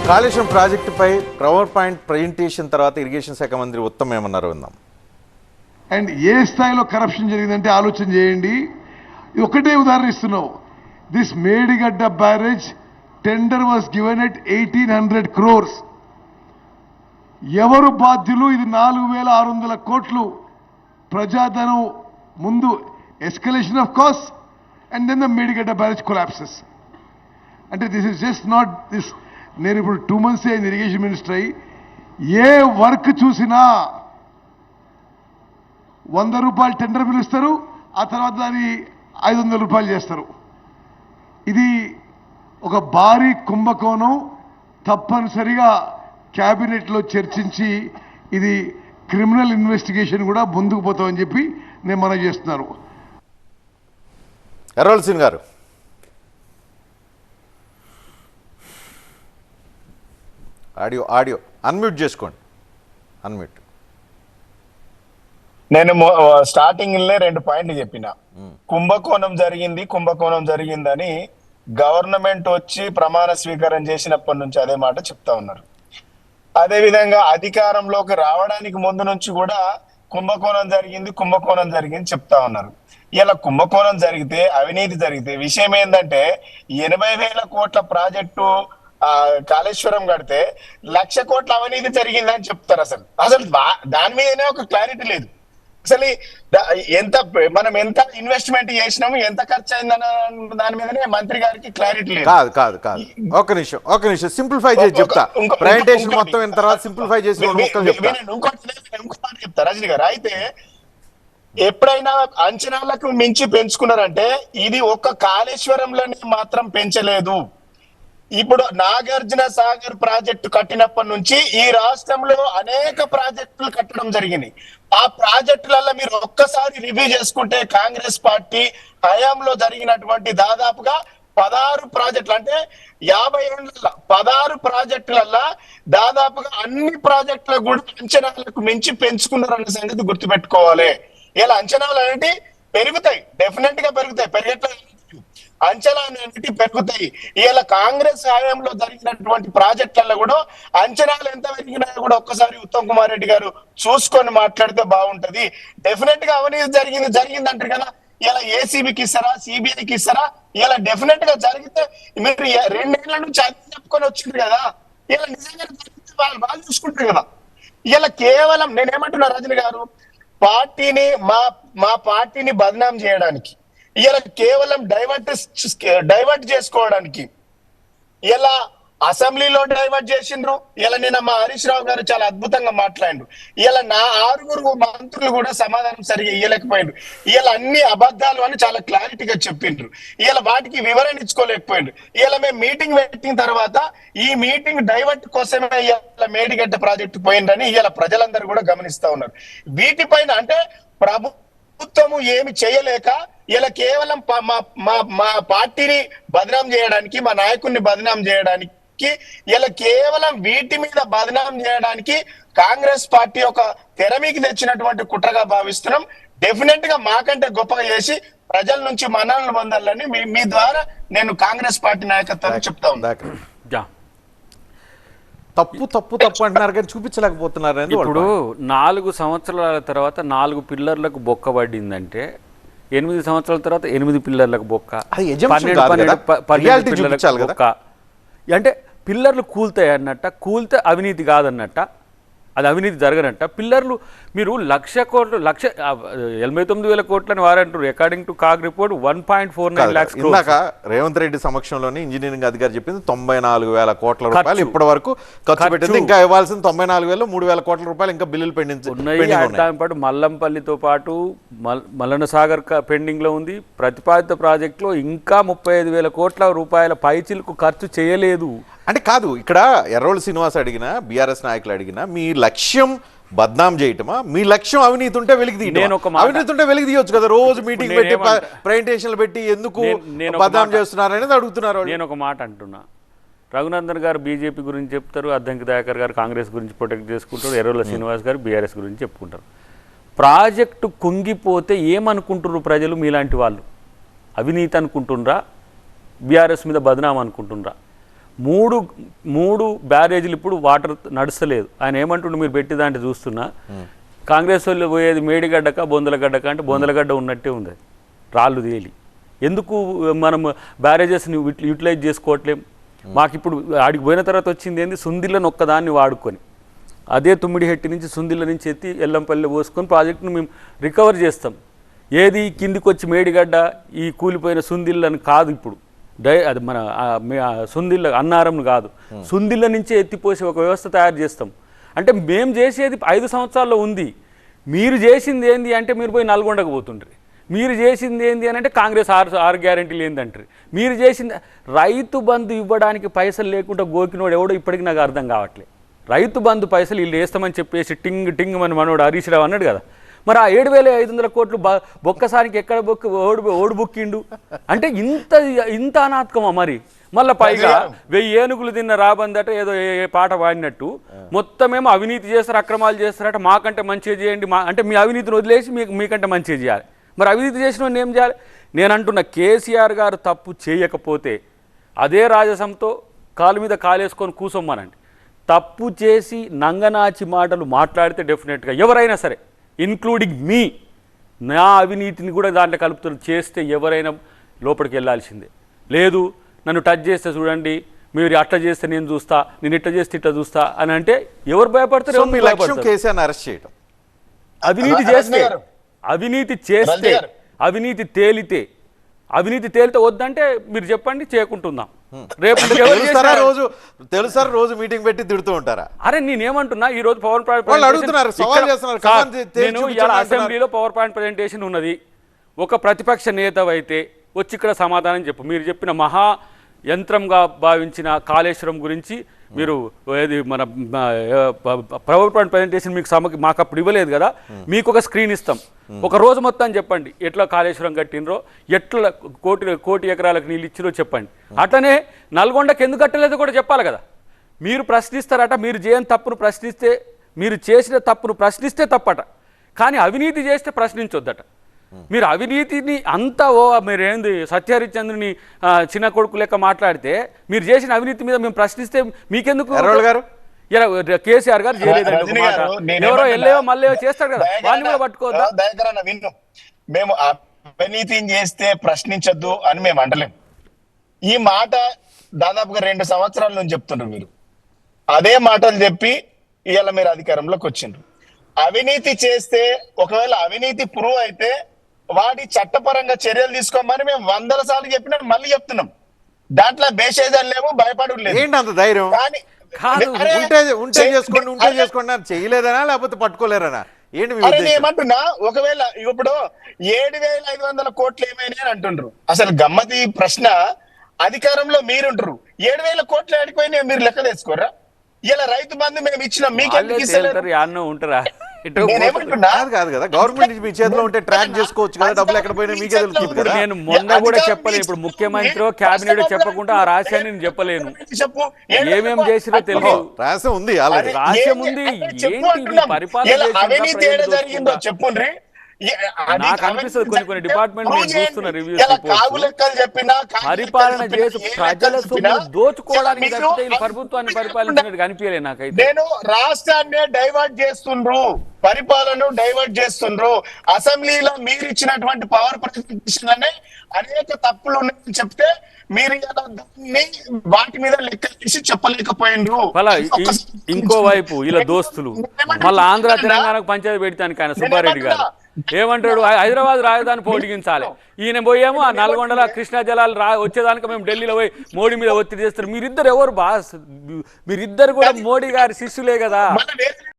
కాళేశ్వరం ప్రాజెక్టుపై power point presentation తర్వాత irrigation శాఖ మంత్రి ఉత్తమ్ ఏమన్నారో విందాం. అండ్ ఏ స్థాయిలో కరప్షన్ జరిగిందంటే ఆలోచన చేయండి. ఒకటే ఉదాహరణ ఇస్తున్నావు. This Medigadda barrage tender was given at 1800 crores. ఎవరు బాధ్యులు? ఇది 4600 కోట్లు ప్రజాధనం ముందు escalation of cost and then the Medigadda barrage collapses. అంటే this is just not this. నేను ఇప్పుడు 2 months అయింది ఇరిగేషన్ మినిస్టర్ అయ్యి. ఏ వర్క్ చూసినా 100 రూపాయలు టెండర్ పిలుస్తారు, ఆ తర్వాత దాన్ని 500 రూపాయలు చేస్తారు. ఇది ఒక భారీ కుంభకోణం. తప్పనిసరిగా క్యాబినెట్లో చర్చించి ఇది క్రిమినల్ ఇన్వెస్టిగేషన్ కూడా ముందుకు పోతామని చెప్పి నేను మనవి చేస్తున్నాను. ఎర్రవల్లి సింగ్ గారు, ఆడియో అన్మ్యూట్ చేసుకోండి. అన్మ్యూట్. నేను స్టార్టింగ్ 2 పాయింట్లు చెప్పిన. కుంభకోణం జరిగిందని గవర్నమెంట్ వచ్చి ప్రమాణ స్వీకారం చేసినప్పటి నుంచి అదే మాట చెప్తా ఉన్నారు. అదే విధంగా అధికారంలోకి రావడానికి ముందు నుంచి కూడా కుంభకోణం జరిగింది చెప్తా ఉన్నారు. ఇలా కుంభకోణం జరిగితే, అవినీతి జరిగితే విషయం ఏంటంటే 80,000 కోట్ల ప్రాజెక్టు కాళేశ్వరం కడితే 1,00,000 కోట్ల అవినీతి జరిగిందని చెప్తారు. అసలు దాని మీదనే ఒక క్లారిటీ లేదు. అసలు మనం ఎంత ఇన్వెస్ట్మెంట్ చేసినాము, ఎంత ఖర్చు అయిందన్న దాని మీదనే మంత్రి గారికి క్లారిటీ లేదు. కాదు ఒక నిమిషం సింప్లిఫై చేసి చెప్తా. ప్రెజెంటేషన్ మొత్తం అయిన తర్వాత సింప్లిఫై చేసి ఇంకోటి చెప్తా రజనీ గారు. అయితే ఎప్పుడైనా అంచనాలకు మించి పెంచుకున్నారంటే ఇది ఒక్క కాళేశ్వరంలోనే మాత్రం పెంచలేదు. ఇప్పుడు నాగార్జున సాగర్ ప్రాజెక్టు కట్టినప్పటి నుంచి ఈ రాష్ట్రంలో అనేక ప్రాజెక్టులు కట్టడం జరిగింది. ఆ ప్రాజెక్టులలో మీరు ఒక్కసారి రివ్యూ చేసుకుంటే కాంగ్రెస్ పార్టీ హయాంలో జరిగినటువంటి దాదాపుగా 16 ప్రాజెక్టులు, అంటే 50 ఏళ్ళ 16 ప్రాజెక్టులలో దాదాపుగా అన్ని ప్రాజెక్టులు కూడా అంచనాలకు మించి పెంచుకున్నారన్న సంగతి గుర్తుపెట్టుకోవాలి. ఇలా అంచనాలు అనేవి పెరుగుతాయి, డెఫినెట్ గా పెరుగుతాయి, పెరగట్లేదు, అంచనాలు అనేవి పెరుగుతాయి. ఇలా కాంగ్రెస్ హయాంలో జరిగినటువంటి ప్రాజెక్టులలో కూడా అంచనాలు ఎంత పెరిగినాయో కూడా ఒక్కసారి ఉత్తమ్ కుమార్ రెడ్డి గారు చూసుకొని మాట్లాడితే బాగుంటది. డెఫినెట్ గా అవినీతి జరిగింది అంటారు కదా. ఇలా ఏసీబీకి ఇస్తారా, సిబిఐకి ఇస్తారా? ఇలా డెఫినెట్ గా జరిగితే మీరు 2 ఏళ్ల నుంచి అది చెప్పుకొని వచ్చిండ్రు కదా. ఇలా నిజంగా వాళ్ళు చూసుకుంటారు కదా. ఇలా కేవలం నేనేమంటున్నా రజని గారు, పార్టీని మా పార్టీని బదనాం చేయడానికి, ఇలా కేవలం డైవర్ట్ చేసుకోవడానికి ఇలా అసెంబ్లీలో డైవర్ట్ చేసిండ్రు. ఇలా నిన్న మా హరీష్ రావు గారు చాలా అద్భుతంగా మాట్లాడిండ్రు. ఇలా నా 6 మంత్రులు కూడా సమాధానం సరిగా ఇయ్యలేకపోయిండ్రు. ఇలా అన్ని అబద్ధాలు అని చాలా క్లారిటీగా చెప్పిండ్రు. ఇలా వాటికి వివరణ ఇచ్చుకోలేకపోయిండ్రు. ఇలా మేము మీటింగ్ పెట్టిన తర్వాత ఈ మీటింగ్ డైవర్ట్ కోసమే ఇలా మేడిగడ్డ ప్రాజెక్టు పోయిందని ఇలా ప్రజలందరూ కూడా గమనిస్తా ఉన్నారు. వీటిపైన అంటే ప్రభుత్వము ఏమి చేయలేక ఇలా కేవలం మా పార్టీని బదనాం చేయడానికి, మా నాయకుడిని బదనాం చేయడానికి, ఇలా కేవలం వీటి మీద బదనాం చేయడానికి కాంగ్రెస్ పార్టీ ఒక తెర మీకు తెచ్చినటువంటి కుట్రగా భావిస్తున్నాం. డెఫినెట్ గా మాకంటే గొప్పగా చేసి ప్రజల నుంచి మన్ననలు పొందాలని మీ ద్వారా నేను కాంగ్రెస్ పార్టీ నాయకత్వాన్ని చెప్తా ఉన్నాను. తప్పు అంటున్నారు కానీ చూపించలేకపోతున్నారు. ఇప్పుడు 4 సంవత్సరాల తర్వాత 4 పిల్లర్లకు బొక్క పడిందంటే 8 సంవత్సరాల తర్వాత 8 పిల్లర్లకు బొక్క, 12 పిల్లర్లకు బొక్క. అంటే పిల్లర్లు కూలుతాయి అన్నట్ట, కూలితే అవినీతి కాదన్నట్ట, అది అవినీతి జరగనట్ట. పిల్లర్లు మీరు 1,00,000 కోట్లు 89,000 కోట్లని వారంటారు. According to CAG report 1.49 lakhs. ఇందాక రేవంత్ రెడ్డి సమక్షంలోనే ఇంజనీరింగ్ అధికారి చెప్పింది 94,000 కోట్ల రూపాయలు ఇప్పటి వరకు ఖర్చు పెట్టింది. ఇంకా ఇవ్వాల్సింది 94,000, 3,000 కోట్ల రూపాయలు ఇంకా బిల్లులు పెండింగ్ ఉన్నాయి. దాని పాటు మల్లంపల్లితో పాటు మల్లన్న సాగర్ పెండింగ్ లో ఉంది. ప్రతిపాదిత ప్రాజెక్టులో ఇంకా 35,000 కోట్ల రూపాయల పైచిలకు ఖర్చు చేయలేదు. అంటే కాదు, ఇక్కడ ఎర్రవల్లి శ్రీనివాస్ అడిగినా, బీఆర్ఎస్ నాయకులు అడిగినా, మీ లక్ష్యం బద్నాం చేయటమా? మీ లక్ష్యం అవినీతి ఉంటే వెలికి అవినీతి ఉంటే వెలికి తీయొచ్చు కదా. రోజు మీటింగ్ పెట్టి ప్రెజెంటేషన్లు పెట్టి ఎందుకు బద్నాం చేస్తున్నారు అనేది అడుగుతున్నారు. నేను ఒక మాట అంటున్నా, రఘునందన్ గారు బీజేపీ గురించి చెప్తారు, అద్దంకి దయాకర్ గారు కాంగ్రెస్ గురించి ప్రొటెక్ట్ చేసుకుంటారు, ఎర్రవల్లి శ్రీనివాస్ గారు బీఆర్ఎస్ గురించి చెప్పుకుంటారు. ప్రాజెక్టు కుంగిపోతే ఏమనుకుంటున్నారు ప్రజలు? మీలాంటి వాళ్ళు అవినీతి అనుకుంటుండ్రా, బీఆర్ఎస్ మీద బదనాం అనుకుంటుండ్రా? మూడు బ్యారేజీలు ఇప్పుడు వాటర్ నడుస్తలేదు. ఆయన ఏమంటుండే మీరు పెట్టి దాంట్లో చూస్తున్నా, కాంగ్రెస్ వాళ్ళు పోయేది మేడిగడ్డక బొందలగడ్డక అంటే బొందలగడ్డ ఉన్నట్టే ఉంది, రాళ్ళు తేలి. ఎందుకు మనం బ్యారేజెస్ని యూటిలైజ్ చేసుకోవట్లేం? మాకు ఇప్పుడు ఆడికి పోయిన తర్వాత వచ్చింది ఏంది, సుందిళ్ళను ఒక్కదాన్ని వాడుకొని అదే తుమ్మిడిహెట్టి నుంచి సుందిళ్ళ నుంచి ఎత్తి ఎల్లంపల్లి పోసుకొని ప్రాజెక్టును మేము రికవర్ చేస్తాం. ఏది కిందికి వచ్చి మేడిగడ్డ ఈ కూలిపోయిన సుందిళ్ళని కాదు, ఇప్పుడు అది మన సుందిళ్ళ అన్నారం కాదు, సుందిళ్ళ నుంచే ఎత్తిపోసి ఒక వ్యవస్థ తయారు చేస్తాం. అంటే మేము చేసేది 5 సంవత్సరాల్లో ఉంది. మీరు చేసింది ఏంది అంటే మీరు పోయి నల్గొండకు పోతుండ్రి. మీరు చేసింది ఏంది అని అంటే కాంగ్రెస్ ఆరు గ్యారెంటీలు ఏందంటారు. మీరు చేసింది రైతు బంధు ఇవ్వడానికి పైసలు లేకుండా గోకినోడు ఎవడో ఇప్పటికి నాకు అర్థం కావట్లేదు. రైతు బంధు పైసలు వీళ్ళు వేస్తామని చెప్పేసి టింగ్ టింగ్ అని మనోడు హరీష్ రావు అన్నాడు కదా, మరి ఆ 7,500 కోట్లు బొక్కసానికి ఎక్కడ ఓడి బొక్కిండు అంటే ఇంత అనాథకమా? మరి మళ్ళీ పైగా 1000 ఏనుగులు తిన్న రాబందట ఏదో పాట పాడినట్టు మొత్తమేమో అవినీతి చేస్తారు, అక్రమాలు చేస్తారట. మాకంటే మంచిగా చేయండి, అంటే మీ అవినీతిని వదిలేసి మీకంటే మంచిగా చేయాలి. మరి అవినీతి చేసిన వాడిని ఏం చేయాలి? నేను అంటున్న కేసీఆర్ గారు తప్పు చేయకపోతే అదే రాజసంతో కాలు మీద కాలేసుకొని కూసొమ్మనండి. తప్పు చేసి నంగనాచి మాటలు మాట్లాడితే డెఫినెట్గా ఎవరైనా సరే, ఇన్క్లూడింగ్ మీ, నా అవినీతిని కూడా దాంట్లో కలుపుతూ చేస్తే ఎవరైనా లోపలికి వెళ్ళాల్సిందే. లేదు నన్ను టచ్ చేస్తే చూడండి, మీరు అట్లా చేస్తే నేను చూస్తా, నేను ఇట్లా చేస్తే ఇట్లా చూస్తా అని అంటే ఎవరు భయపడతారు? ఎవరు భయపడతారు? అవినీతి చేస్తే అవినీతి తేలితే వద్దంటే మీరు చెప్పండి, చేయకుంటున్నాం. రేపు రోజు మీటింగ్ పెట్టి తిడుతూ ఉంటారా? అరే నేనేమంటున్నా, ఈ రోజు పవర్ పాయింట్ నేను ఇలా అసెంబ్లీలో పవర్ పాయింట్ ప్రజెంటేషన్ ఉన్నది. ఒక ప్రతిపక్ష నేతవైతే వచ్చి ఇక్కడ సమాధానం చెప్పు. మీరు చెప్పిన మహా యంత్రంగా భావించిన కాళేశ్వరం గురించి మీరు ఏది మన పవర్ పాయింట్ ప్రజెంటేషన్ మీకు మాకు అప్పుడు ఇవ్వలేదు కదా, మీకు ఒక స్క్రీన్ ఇస్తాం, ఒక రోజు మొత్తం చెప్పండి ఎట్లా కాళేశ్వరం కట్టినరో, ఎట్లా కోటి ఎకరాలకు నీళ్ళు ఇచ్చిరో చెప్పండి. అట్లనే నల్గొండకి ఎందుకు కట్టలేదో కూడా చెప్పాలి కదా. మీరు ప్రశ్నిస్తారట, మీరు చేయని తప్పును ప్రశ్నిస్తే, మీరు చేసిన తప్పును ప్రశ్నిస్తే తప్పట, కానీ అవినీతి చేస్తే ప్రశ్నించొద్దట. మీరు అవినీతిని అంతా మీరు ఏంది సత్యహరిచంద్రుని చిన్న కొడుకు లెక్క మాట్లాడితే, మీరు చేసిన అవినీతి మీద మేము ప్రశ్నిస్తే మీకెందుకు? గారు కేసీఆర్ గారు చేయలేదండి, ఎవరో ఎల్లేవో మళ్ళీ చేస్తాడు కదా, వాళ్ళు కూడా పట్టుకోవద్దా? మేము అవినీతిని చేస్తే ప్రశ్నించొద్దు అని మేము అంటలేం. ఈ మాట దాదాపుగా 2 సంవత్సరాల నుంచి చెప్తున్నారు మీరు. అదే మాటలు చెప్పి ఇవాళ మీరు అధికారంలోకి వచ్చిండ్రు. అవినీతి చేస్తే, ఒకవేళ అవినీతి ప్రూవ్ అయితే వాటి చట్టపరంగా చర్యలు తీసుకోమని మేము 100 సార్లు చెప్పినా మళ్ళీ చెప్తున్నాం. దాంట్లో బేషేదాలు లేవు, భయపడు లేదు. ఏంటి అంత ధైర్యం? ఉంటే చేసుకోండి చేయలేదనా లేకపోతే పట్టుకోలేరనా? ఏంటి ఏమంటున్నా, ఒకవేళ ఇప్పుడు 7,500 కోట్లు ఏమైనా అని అంటుండ్రు. అసలు గమ్మతి ప్రశ్న, అధికారంలో మీరుంటారు, 7,000 కోట్లు ఆడిపోయినా మీరు లెక్క తెచ్చుకోరా? ఇలా రైతు బంధు మేము ఇచ్చినాం, మీకు ఉంటారా? కాదు కదా, గవర్నమెంట్ మీ చేతిలో ఉంటే ట్రాక్ చేసుకోవచ్చు కదా, డబ్బులు ఎక్కడ పోయినా మీకే తెలుస్తుంది. నేను మొన్న కూడా చెప్పలేను, ఇప్పుడు ముఖ్యమంత్రి క్యాబినెట్ చెప్పకుండా ఆ రాష్ట్రాన్ని నేను చెప్పలేను. ఏమేం చేసిరో తెలుసు, రాష్ట్రం ఉంది, రాష్ట్రం ఉంది. ఏంటి పరిపాలన చెప్పుండ్రి. నాకు అనిపిస్తుంది కొన్ని డిపార్ట్మెంట్ చూస్తున్న రివ్యూస్ పరిపాలన చేసి ప్రజల సొమ్మును దోచుకోవడానికి తప్పితే ప్రభుత్వాన్ని పరిపాలించినట్టు కనిపించలేదు నాకైతే. నేను రాష్ట్రాన్ని డైవర్ట్ చేస్తుండ్రు, పరిపాలన డైవర్ట్ చేస్తుండ్రు. అసెంబ్లీలో మీరు ఇచ్చినటువంటి పవర్ ప్రజెంటేషన్ అనే అనేక తప్పులు ఉన్నాయని చెప్తే మీరు దాన్ని వాటి మీద లెక్క తీసి చెప్పలేకపోయినరు. ఇంకో వైపు ఇలా దోస్తులు మళ్ళీ ఆంధ్ర తెలంగాణకు పంచాయతీ పెడతానికి ఆయన సుబ్బారెడ్డి గారు ఏమంటాడు, హైదరాబాద్ రాజధాని పోటీగించాలి. ఈయన పోయేమో ఆ నల్గొండల కృష్ణా జలాలు వచ్చేదానికి మేము ఢిల్లీలో పోయి మోడీ మీద ఒత్తిడి చేస్తారు. మీరిద్దరు ఎవరు బాస్? మీరిద్దరు కూడా మోడీ గారి శిష్యులే కదా.